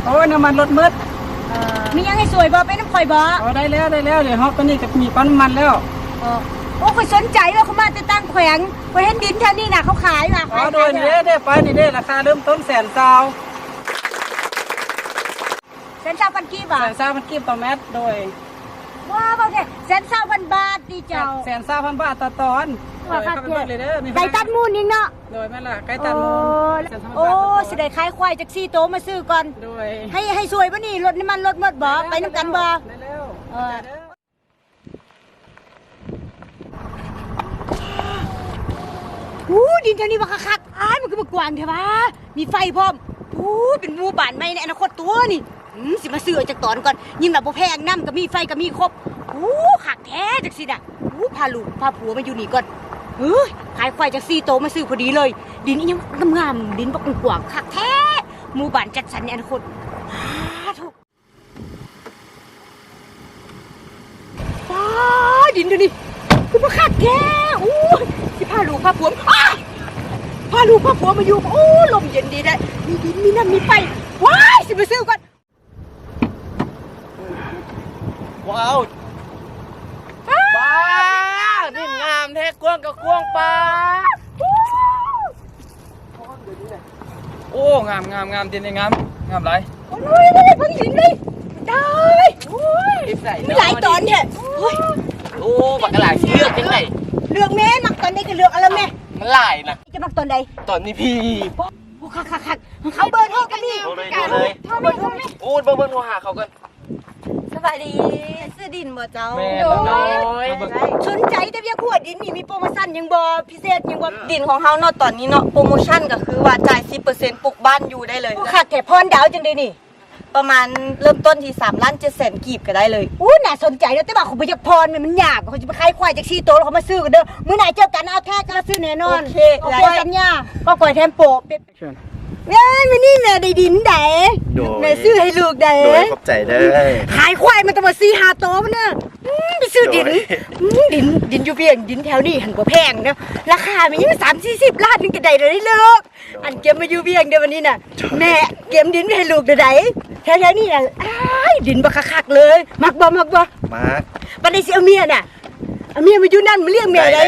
โอ้ยน้ำมันรถมืดมียังให้สวยบ่ไปน้ำข่อยบ่ได้แล้วเดี๋ยวฮอปตัวนี้จะมีปั๊มน้ำมันแล้วโอ้ข่อยสนใจว่าเขามาจะตั้งแขวงไปเห็นดินแถวนี้น่ะเขาขายน่ะโดยนี่ได้ไปนี่ได้ราคาเริ่มต้น100,000120,000กีบ120,000กีบต่อเมตรโดยว้าวบ่เนี่ย120,000 บาทดีเจ้า120,000 บาทต่อตอนว่าครับไก่ตัดมูลนี่เนาะโดยแม่ล่ะไก่ตัดมูลโอ้สิได้ขายควายจาก4โตมาซื้อก่อนโดยให้สวยบ่นี่รถน้ำมันรถหมดบ่ไปนำกันบ่ได้แล้วดินเท่านี้ว่าคักๆมันก็บ่กว้างแท้วะมีไฟพร้อมเป็นหมู่บ้านใหม่ในอนาคตตัวนี่สิมาซื้อจากตอนก่อนยิ่งแบบบ่แพงน้ำก็มีไฟก็มีครบคักแท้จังสิน่ะพาลูกพาผัวมาอยู่นี่ก่อนขายควายจาก4โตมาซื้อพอดีเลยดินอีหยังงามๆดินบ่กว้างคักแท้หมู่บ้านจัดสรรในอนาคตถูกดินเดี๋ยวนี้คือบ่คักแท้สิพาลูกพาผัวมาอยู่ลมเย็นดีได้มีดินมีน้ำมีไฟว้ายสิมาซื้อก่อนว้าวดินงามแท้กว้างกับกว้างปลาโอ้งามดินนี่งามไรโอ้ยเพิ่งดินเลยได้มีหลายตอนเนี่ยโอ้บักกะหลายเลือกยังไงเลือกแม่มักตอนใดก็เลือกอะไรแม่มันหลายนะจะมักตอนใดตอนนี้พี่คักเขาเบิร์นโทรกันนี่เลยโอ้เบิร์นโทรหาเขากันสบายดีซื้อดินบ่เจ้าสนใจแต่เพียงขวดดินมีโปรโมชั่นยังบ่พิเศษยังบ่ดินของเฮาเนาะตอนนี้เนาะโปรโมชั่นก็คือว่าจ่าย 10% ปลูกบ้านอยู่ได้เลยคักแก่พรดาวจังได๋นี่ประมาณเริ่มต้นที่3,700,000 กีบก็ได้เลยน่าสนใจเนาะแต่ว่าเขาบ่อยากพรมันยากเขาจะไปขายควายจาก4โตแล้วเขามาซื้อกันเด้อมื้อไหนเจอกันเอาแท้กันซื้อแน่นอนโอเคสัญญาก็ก่อยแทมโปมื้อนี้แม่ได้ดินไดแม่ซื้อให้ลูกไดขอบใจเด้อขายควายมันต้องมา4-5โตมันน่ะไปซื้อดินอยู่เพียงดินแถวนี้หันบ่แพงเนาะราคามันยัง30-40 ล้านนึงก็ได้เลยลูกอันเก็บมาอยู่เพียงเดี๋ยววันนี้น่ะแม่เก็บดินให้ลูกได้แถวๆนี้น่ะดินบ่คักๆเลยมักบ่บัดนี้สิเอาเมียน่ะเอาเมียมาอยู่นั่นมาเลี้ยงแม่ได้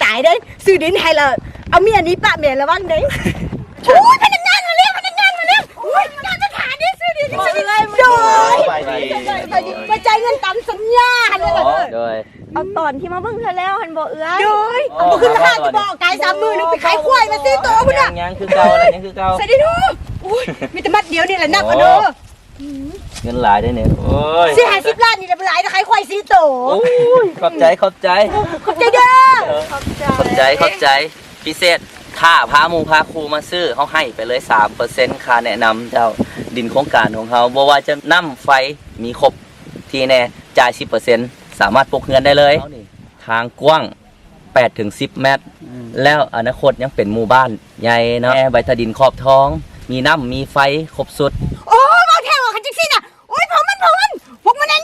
ตายได้ซื้อดินให้ละเอาเมียนี้ปะแม่ระวังได้พนักงานมาเลี้ยงงานจะขาดิซื้อดินโดยมาจ่ายเงินตามสัญญาเลยเอาตอนที่มาเบิ่งเธอแล้วหันบ่เอื้อยโดยเอาขึ้นราคาจะบอกกาย30,000นึงไปขายควายมา4โตพุ่นน่ะยังคือเก่าอะไรยังคือเก่าใส่ดิดูมีแต่มัดเดียวนี่แหละนับเอาเด้อเงินหลายได้เนี่ยโอ้ย50 ล้านนี่แหละหลายนะขายควาย4โตขอบใจเด้อขอบใจพิเศษถ้าพาหมู่พาครูมาซื้อเขาให้ไปเลย 3% ค่าแนะนำเจ้าดินโครงการของเขาบ่ว่าจะน้ำไฟมีครบที่แน่จ่าย 10% สามารถปลูกเงินได้เลยทางกว้าง 8-10 เมตรแล้วอนาคตยังเป็นหมู่บ้านใหญ่เนาะใบตะดินขอบท้องมีน้ำมีไฟครบสุดมาแถวกันจังซี่น่ะโอ้ยพวกมันพวกมันนี่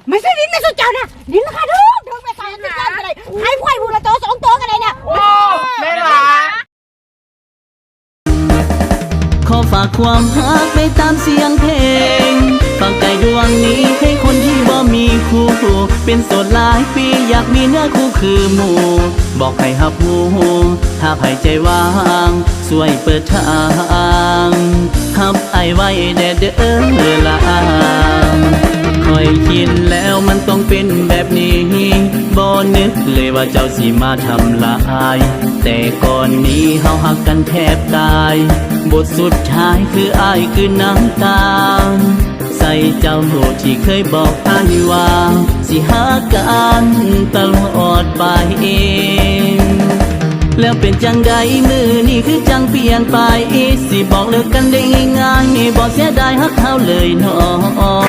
ไม่ซื้อดินไม่ซื้อเจ้าน่ะดินราคาถูกไปขาย10 ล้านก็ได้ขายควายผู้ละโต2โตก็ได้น่ะแม่ล่ะขอฝากความรักไปตามเสียงเพลงฝากใจดวงนี้ให้คนที่บ่มีคู่เป็นโสดหลายปีอยากมีเนื้อคู่คือหมู่บอกให้ฮับหูถ้าไผใจว่างช่วยเปิดทางฮับไอไว้แน่เด้อละคอยคิดแล้วมันต้องเป็นแบบนี้บ่นึกเลยว่าเจ้าสิมาทำลายแต่ก่อนนี้เฮาฮักกันแทบตายบทสุดท้ายคืออ้ายคือน้ำตาใส่เจ้าที่เคยบอกอ้ายว่าสิหากันตลอดไปแล้วเป็นจังใดมือนี่คือจังเปลี่ยนไปสิบอกเลิกกันได้ง่ายๆบอกเสียดายฮักเขาเลยเนาะ